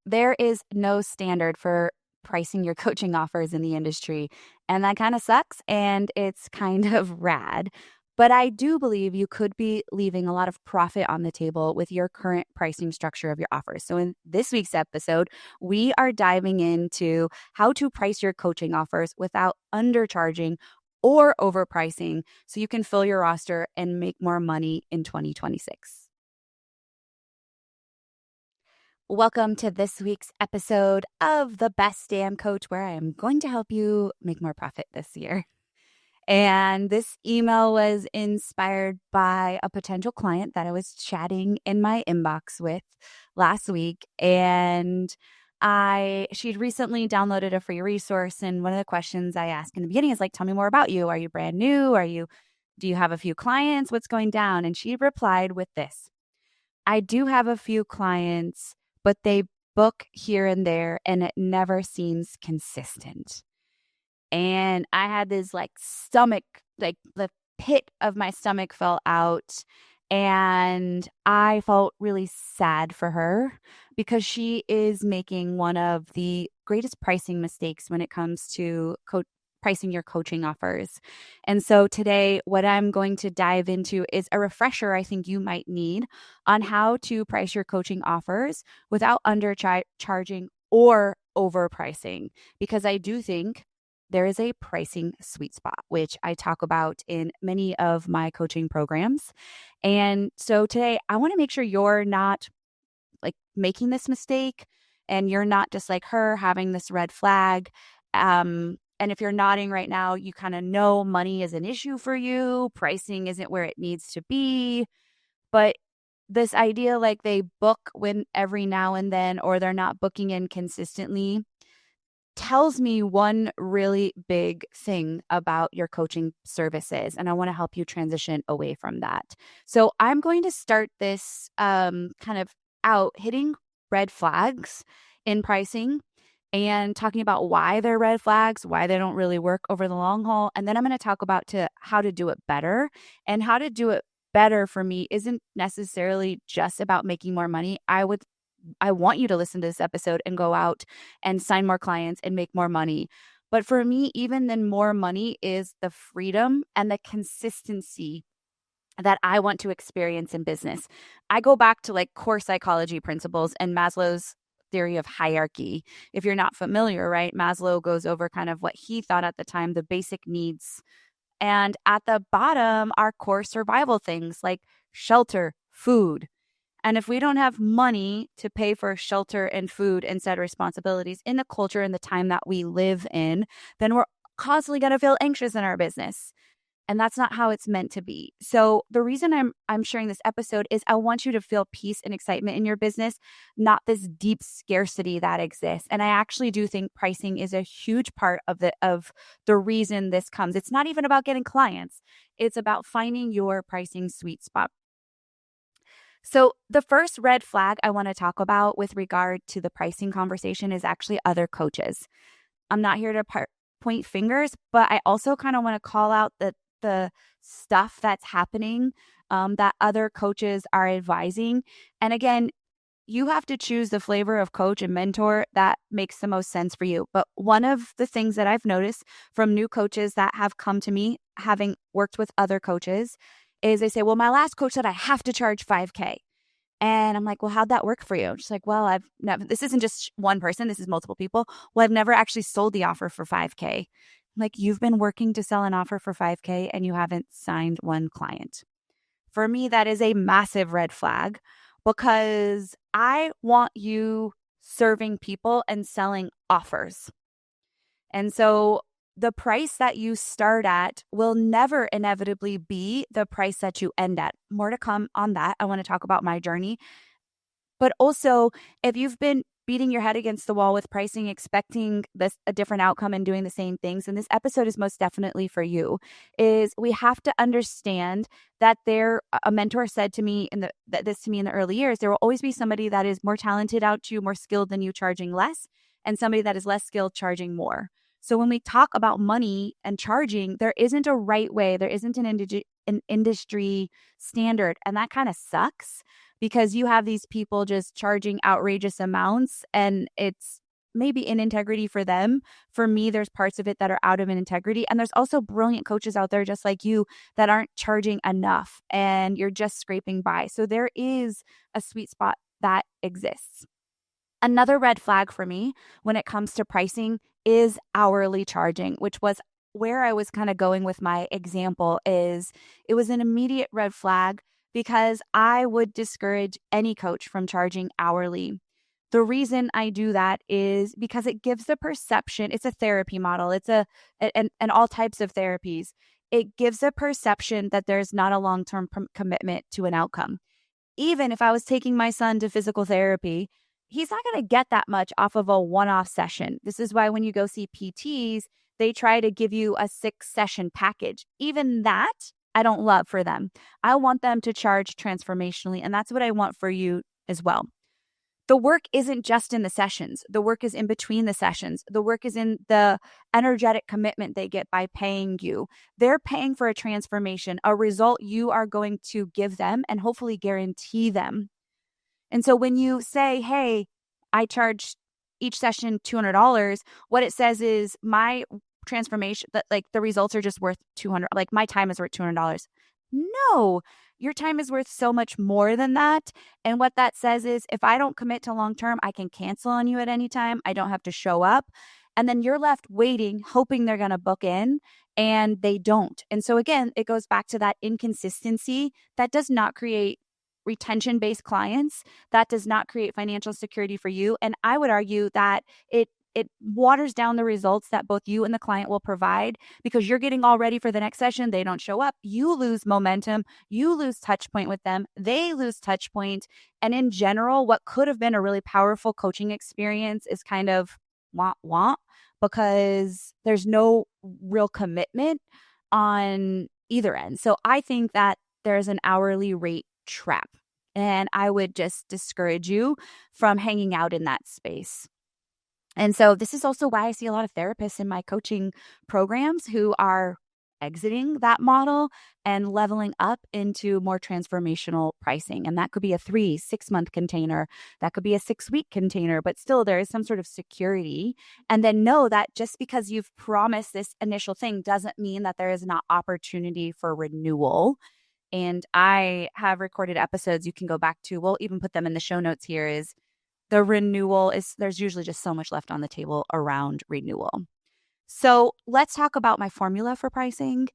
there is no standard for pricing your coaching offers in the industry. And that kind of sucks and it's kind of rad. But I do believe you could be leaving a lot of profit on the table with your current pricing structure of your offers. So, in this week's episode, we are diving into how to price your coaching offers without undercharging or overpricing so you can fill your roster and make more money in 2026. Welcome to this week's episode of The Best Damn Coach, where I am going to help you make more profit this year. And this email was inspired by a potential client that I was chatting in my inbox with last week. And she'd recently downloaded a free resource. And one of the questions I asked in the beginning is like, tell me more about you. Are you brand new? Do you have a few clients? What's going down? And she replied with this: I do have a few clients, but they book here and there and it never seems consistent. And I had this stomach, the pit of my stomach fell out. And I felt really sad for her because she is making one of the greatest pricing mistakes when it comes to pricing your coaching offers. And so today, what I'm going to dive into is a refresher I think you might need on how to price your coaching offers without undercharging or overpricing, because I do think there is a pricing sweet spot, which I talk about in many of my coaching programs. And so today I want to make sure you're not making this mistake and you're not just like her having this red flag. And if you're nodding right now, you kind of know money is an issue for you. Pricing isn't where it needs to be. But this idea they book when every now and then, or they're not booking in consistently, tells me one really big thing about your coaching services. And I want to help you transition away from that. So I'm going to start this kind of out hitting red flags in pricing and talking about why they're red flags, why they don't really work over the long haul. And then I'm going to talk about how to do it better. And how to do it better for me isn't necessarily just about making more money. I want you to listen to this episode and go out and sign more clients and make more money. But for me, even then, more money is the freedom and the consistency that I want to experience in business. I go back to core psychology principles and Maslow's theory of hierarchy. If you're not familiar, right? Maslow goes over kind of what he thought at the time, the basic needs. And at the bottom are core survival things like shelter, food. And if we don't have money to pay for shelter and food and said responsibilities in the culture and the time that we live in, then we're constantly going to feel anxious in our business. And that's not how it's meant to be. So the reason I'm sharing this episode is I want you to feel peace and excitement in your business, not this deep scarcity that exists. And I actually do think pricing is a huge part of the reason this comes. It's not even about getting clients. It's about finding your pricing sweet spot. So the first red flag I want to talk about with regard to the pricing conversation is actually other coaches. I'm not here to point fingers, but I also kind of want to call out the stuff that's happening that other coaches are advising. And again, you have to choose the flavor of coach and mentor that makes the most sense for you. But one of the things that I've noticed from new coaches that have come to me, having worked with other coaches, is they say, well, my last coach said I have to charge $5,000. And I'm like, well, how'd that work for you? She's like, well, I've never, this isn't just one person, this is multiple people. Well, I've never actually sold the offer for $5,000. I'm like, you've been working to sell an offer for $5,000 and you haven't signed one client. For me, that is a massive red flag because I want you serving people and selling offers. And so the price that you start at will never inevitably be the price that you end at. More to come on that. I want to talk about my journey. But also, if you've been beating your head against the wall with pricing, expecting a different outcome and doing the same things, and this episode is most definitely for you, is we have to understand that a mentor said to me in the early years, there will always be somebody that is more talented out you, more skilled than you, charging less, and somebody that is less skilled charging more. So when we talk about money and charging, there isn't a right way. There isn't an industry standard. And that kind of sucks because you have these people just charging outrageous amounts, and it's maybe in integrity for them. For me, there's parts of it that are out of an integrity. And there's also brilliant coaches out there just like you that aren't charging enough and you're just scraping by. So there is a sweet spot that exists. Another red flag for me when it comes to pricing is hourly charging, which was where I was kind of going with my example. Is it was an immediate red flag because I would discourage any coach from charging hourly. The reason I do that is because it gives the perception, it's a therapy model, and all types of therapies. It gives a perception that there's not a long-term commitment to an outcome. Even if I was taking my son to physical therapy, he's not going to get that much off of a one-off session. This is why when you go see PTs, they try to give you a 6-session package. Even that, I don't love for them. I want them to charge transformationally, and that's what I want for you as well. The work isn't just in the sessions. The work is in between the sessions. The work is in the energetic commitment they get by paying you. They're paying for a transformation, a result you are going to give them and hopefully guarantee them. And so when you say, hey, I charge each session $200, what it says is my transformation, that like the results are just worth $200, like my time is worth $200. No, your time is worth so much more than that. And what that says is if I don't commit to long term, I can cancel on you at any time. I don't have to show up. And then you're left waiting, hoping they're going to book in, and they don't. And so again, it goes back to that inconsistency that does not create retention-based clients. That does not create financial security for you. And I would argue that it waters down the results that both you and the client will provide because you're getting all ready for the next session. They don't show up. You lose momentum. You lose touch point with them. They lose touch point. And in general, what could have been a really powerful coaching experience is kind of wah because there's no real commitment on either end. So I think that there's an hourly rate trap. And I would just discourage you from hanging out in that space. And so this is also why I see a lot of therapists in my coaching programs who are exiting that model and leveling up into more transformational pricing. And that could be a 3-6 month container. That could be a 6-week container, but still there is some sort of security. And then know that just because you've promised this initial thing doesn't mean that there is not opportunity for renewal. And I have recorded episodes you can go back to. We'll even put them in the show notes here. Is the renewal is there's usually just so much left on the table around renewal. So let's talk about my formula for pricing.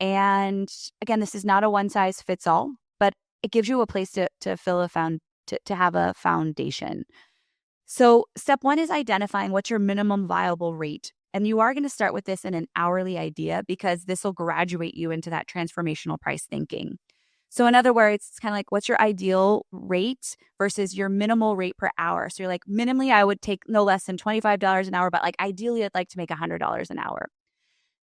And again, this is not a one size fits all, but it gives you a place to fill to have a foundation. So step 1 is identifying what's your minimum viable rate. And you are going to start with this in an hourly idea because this will graduate you into that transformational price thinking. So in other words, it's kind of like what's your ideal rate versus your minimal rate per hour. So you're like, minimally, I would take no less than $25 an hour, but like ideally, I'd like to make $100 an hour.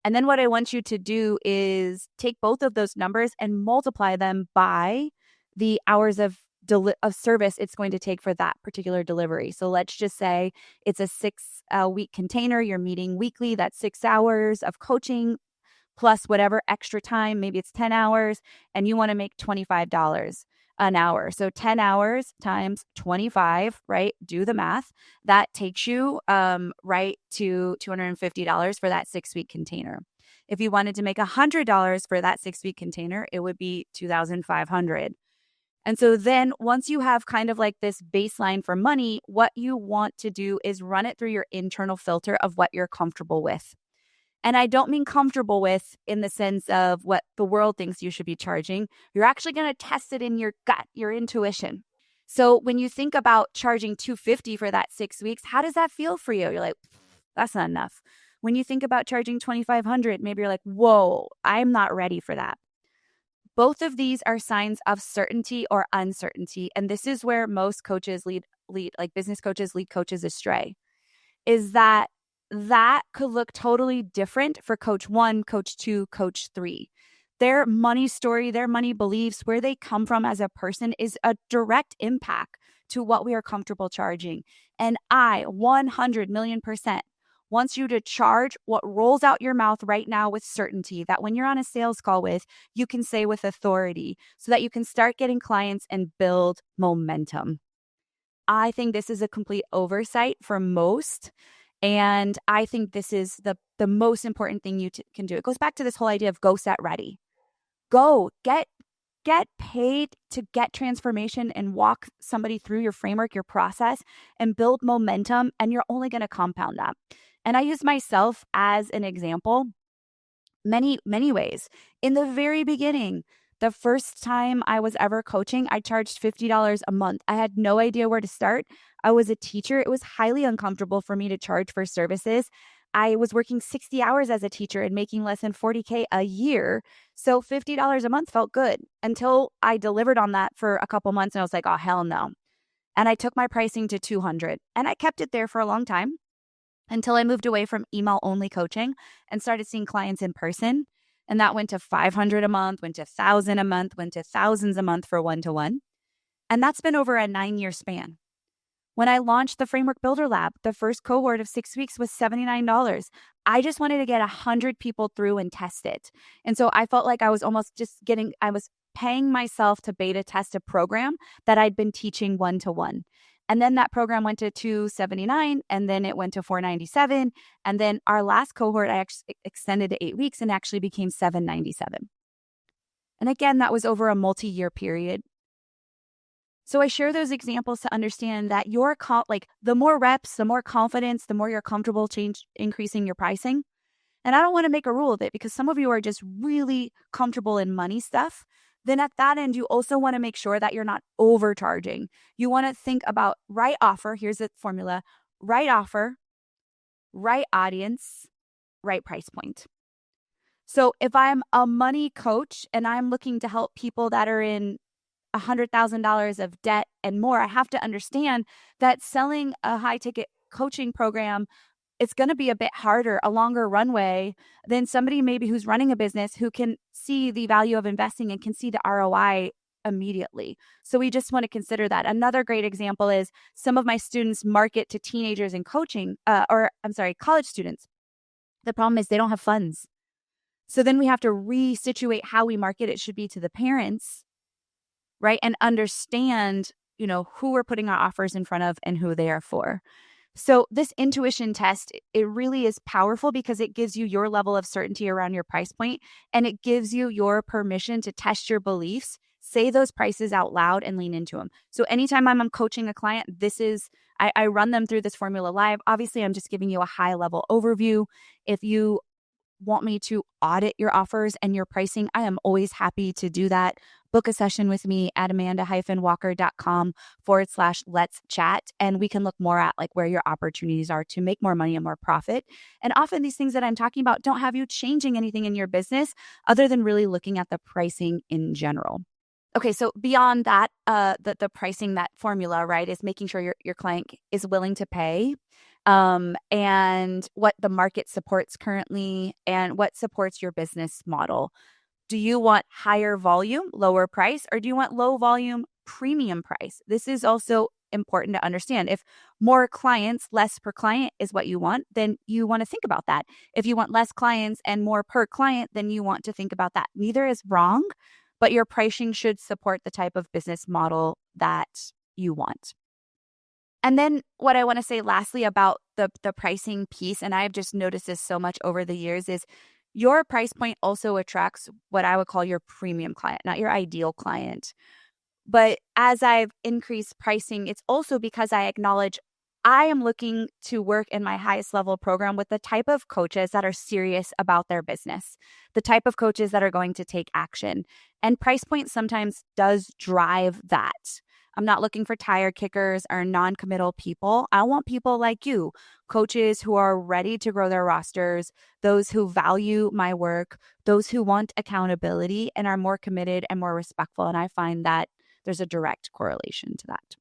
And then what I want you to do is take both of those numbers and multiply them by the hours of service it's going to take for that particular delivery. So let's just say it's a 6-week container. You're meeting weekly. That's 6 hours of coaching plus whatever extra time, maybe it's 10 hours, and you want to make $25 an hour. So 10 hours times 25, right? Do the math. That takes you right to $250 for that 6-week container. If you wanted to make $100 for that 6-week container, it would be $2,500. And so then once you have kind of like this baseline for money, what you want to do is run it through your internal filter of what you're comfortable with. And I don't mean comfortable with in the sense of what the world thinks you should be charging. You're actually going to test it in your gut, your intuition. So when you think about charging $250 for that 6 weeks, how does that feel for you? You're like, that's not enough. When you think about charging $2,500, maybe you're like, whoa, I'm not ready for that. Both of these are signs of certainty or uncertainty. And this is where most coaches lead like business coaches lead coaches astray, is that could look totally different for coach 1, coach 2, coach 3. Their money story, their money beliefs, where they come from as a person is a direct impact to what we are comfortable charging. And I 100 million% wants you to charge what rolls out your mouth right now with certainty, that when you're on a sales call with, you can say with authority, so that you can start getting clients and build momentum. I think this is a complete oversight for most. And I think this is the most important thing you can do. It goes back to this whole idea of go, set, ready. Go, get paid to get transformation and walk somebody through your framework, your process, and build momentum. And you're only going to compound that. And I use myself as an example many ways. In the very beginning, the first time I was ever coaching, I charged $50 a month. I had no idea where to start. I was a teacher. It was highly uncomfortable for me to charge for services. I was working 60 hours as a teacher and making less than 40K a year. So $50 a month felt good until I delivered on that for a couple months and I was like, oh, hell no. And I took my pricing to 200 and I kept it there for a long time until I moved away from email only coaching and started seeing clients in person. And that went to 500 a month, went to 1,000 a month, went to thousands a month for one-to-one. And that's been over a 9-year span. When I launched the Framework Builder Lab, the first cohort of 6 weeks was $79. I just wanted to get 100 people through and test it. And so I felt like I was I was paying myself to beta test a program that I'd been teaching one-to-one. And then that program went to $279, and then it went to $497. And then our last cohort, I actually extended to 8 weeks and actually became $797. And again, that was over a multi-year period. So I share those examples to understand that the more reps, the more confidence, the more you're comfortable increasing your pricing. And I don't want to make a rule of it because some of you are just really comfortable in money stuff. Then at that end, you also want to make sure that you're not overcharging. You want to think about right offer. Here's the formula: right offer, right audience, right price point. So if I'm a money coach and I'm looking to help people that are in $100,000 of debt and more, I have to understand that selling a high ticket coaching program, it's going to be a bit harder, a longer runway than somebody maybe who's running a business who can see the value of investing and can see the ROI immediately. So we just want to consider that. Another great example is some of my students market to teenagers in coaching, college students. The problem is they don't have funds. So then we have to resituate how we market. It should be to the parents, right? And understand, who we're putting our offers in front of and who they are for. So this intuition test, it really is powerful because it gives you your level of certainty around your price point, and it gives you your permission to test your beliefs, say those prices out loud, and lean into them. So anytime I'm coaching a client, I run them through this formula live. Obviously, I'm just giving you a high level overview. If you want me to audit your offers and your pricing, I am always happy to do that. Book a session with me at amanda-walker.com/let's chat. And we can look more at where your opportunities are to make more money and more profit. And often these things that I'm talking about don't have you changing anything in your business other than really looking at the pricing in general. Okay, so beyond that, the pricing, that formula, right, is making sure your client is willing to pay, and what the market supports currently and what supports your business model. Do you want higher volume, lower price, or do you want low volume, premium price? This is also important to understand. If more clients, less per client is what you want, then you want to think about that. If you want less clients and more per client, then you want to think about that. Neither is wrong, but your pricing should support the type of business model that you want. And then what I want to say lastly about the pricing piece, and I've just noticed this so much over the years, is your price point also attracts what I would call your premium client, not your ideal client. But as I've increased pricing, it's also because I acknowledge I am looking to work in my highest level program with the type of coaches that are serious about their business, the type of coaches that are going to take action. And price point sometimes does drive that. I'm not looking for tire kickers or non-committal people. I want people like you, coaches who are ready to grow their rosters, those who value my work, those who want accountability and are more committed and more respectful. And I find that there's a direct correlation to that.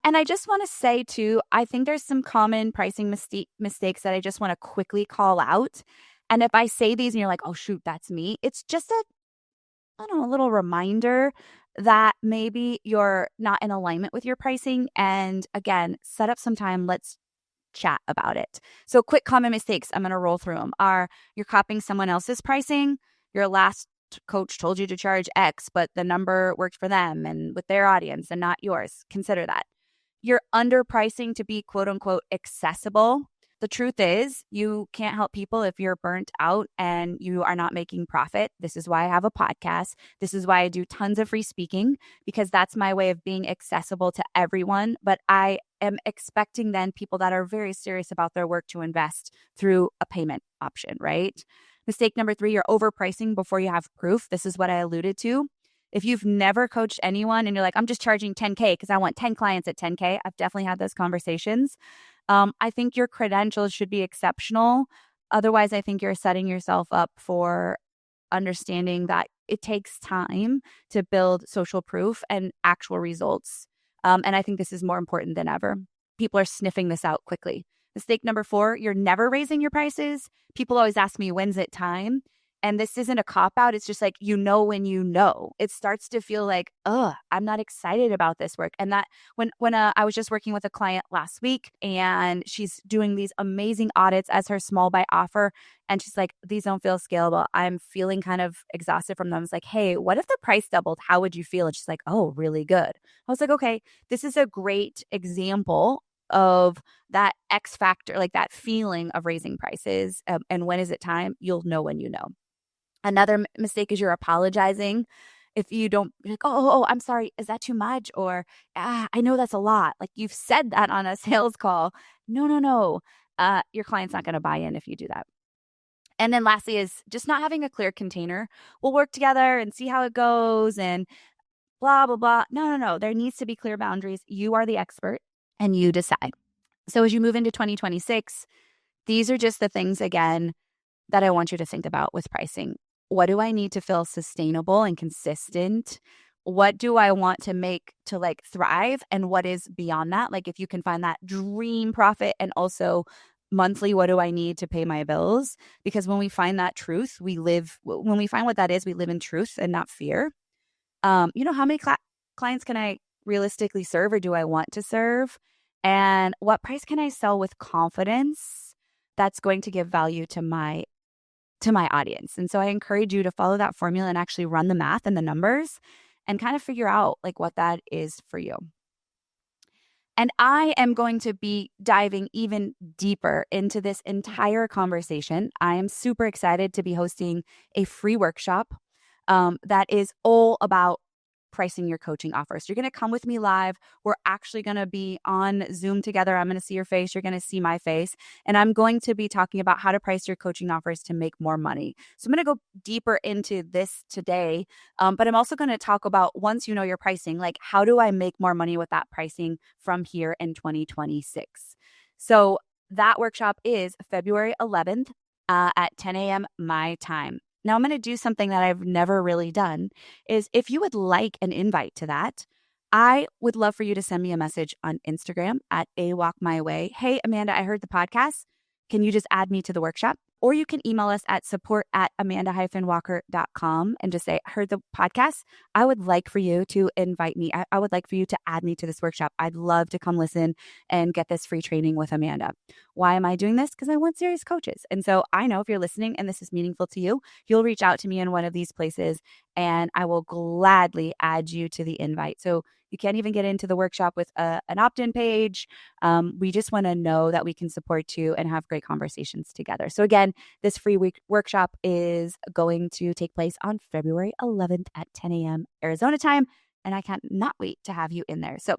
And I just want to say too, I think there's some common pricing mistakes that I just want to quickly call out. And if I say these and you're like, oh shoot, that's me, it's just a little reminder that maybe you're not in alignment with your pricing. And again, set up some time. Let's chat about it. So quick common mistakes, I'm going to roll through them, are you're copying someone else's pricing. Your last coach told you to charge X, but the number worked for them and with their audience and not yours. Consider that. You're underpricing to be quote unquote accessible. The truth is, you can't help people if you're burnt out and you are not making profit. This is why I have a podcast. This is why I do tons of free speaking, because that's my way of being accessible to everyone. But I am expecting then people that are very serious about their work to invest through a payment option, right? Mistake number 3, you're overpricing before you have proof. This is what I alluded to. If you've never coached anyone and you're like, I'm just charging 10K because I want 10 clients at 10K, I've definitely had those conversations. I think your credentials should be exceptional. Otherwise, I think you're setting yourself up for understanding that it takes time to build social proof and actual results. And I think this is more important than ever. People are sniffing this out quickly. Mistake number 4, you're never raising your prices. People always ask me, when's it time? And this isn't a cop out. It's just like, when you know, it starts to feel like, I'm not excited about this work. And that when I was just working with a client last week and she's doing these amazing audits as her small buy offer. And she's like, these don't feel scalable. I'm feeling kind of exhausted from them. I was like, hey, what if the price doubled? How would you feel? And she's like, oh, really good. I was like, okay, this is a great example of that X factor, like that feeling of raising prices. And when is it time? You'll know when you know. Another mistake is you're apologizing. If you don't, you're like, I'm sorry. Is that too much? Or, I know that's a lot. Like you've said that on a sales call. No. Your client's not going to buy in if you do that. And then lastly is just not having a clear container. We'll work together and see how it goes and blah, blah, blah. No. There needs to be clear boundaries. You are the expert and you decide. So as you move into 2026, these are just the things, again, that I want you to think about with pricing. What do I need to feel sustainable and consistent? What do I want to make to like thrive? And what is beyond that? Like if you can find that dream profit and also monthly, what do I need to pay my bills? Because when we find that truth, when we find what that is, we live in truth and not fear. How many clients can I realistically serve or do I want to serve? And what price can I sell with confidence that's going to give value to my audience? And so I encourage you to follow that formula and actually run the math and the numbers and kind of figure out like what that is for you. And I am going to be diving even deeper into this entire conversation. I am super excited to be hosting a free workshop that is all about pricing your coaching offers. You're going to come with me live. We're actually going to be on Zoom together. I'm going to see your face. You're going to see my face. And I'm going to be talking about how to price your coaching offers to make more money. So I'm going to go deeper into this today. But I'm also going to talk about, once you know your pricing, like how do I make more money with that pricing from here in 2026? So that workshop is February 11th at 10 a.m. my time. Now I'm going to do something that I've never really done is if you would like an invite to that, I would love for you to send me a message on Instagram at @awalkmyway. Hey, Amanda, I heard the podcast. Can you just add me to the workshop? Or you can email us at support@amanda-walker.com and just say, I heard the podcast. I would like for you to invite me. I would like for you to add me to this workshop. I'd love to come listen and get this free training with Amanda. Why am I doing this? Because I want serious coaches. And so I know if you're listening and this is meaningful to you, you'll reach out to me in one of these places and I will gladly add you to the invite. So you can't even get into the workshop with an opt-in page. We just want to know that we can support you and have great conversations together. So again, this free workshop is going to take place on February 11th at 10 a.m. Arizona time. And I cannot wait to have you in there. So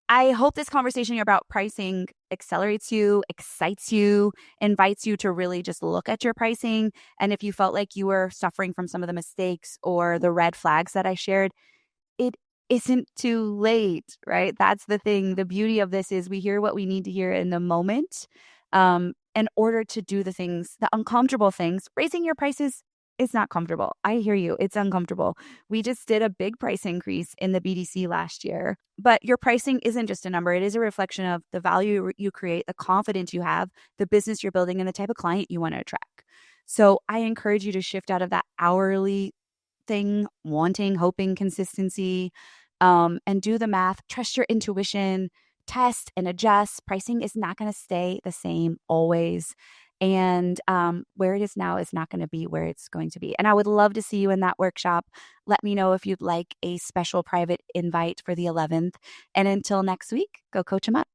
I hope this conversation about pricing accelerates you, excites you, invites you to really just look at your pricing. And if you felt like you were suffering from some of the mistakes or the red flags that I shared, it isn't too late, right? That's the thing. The beauty of this is we hear what we need to hear in the moment in order to do the things, the uncomfortable things. Raising your prices is not comfortable. I hear you. It's uncomfortable. We just did a big price increase in the BDC last year, but your pricing isn't just a number. It is a reflection of the value you create, the confidence you have, the business you're building, and the type of client you want to attract. So I encourage you to shift out of that hourly thing, wanting, hoping consistency, and do the math. Trust your intuition. test and adjust. Pricing is not going to stay the same always. And where it is now is not going to be where it's going to be. And I would love to see you in that workshop. Let me know if you'd like a special private invite for the 11th. And until next week, go coach them up.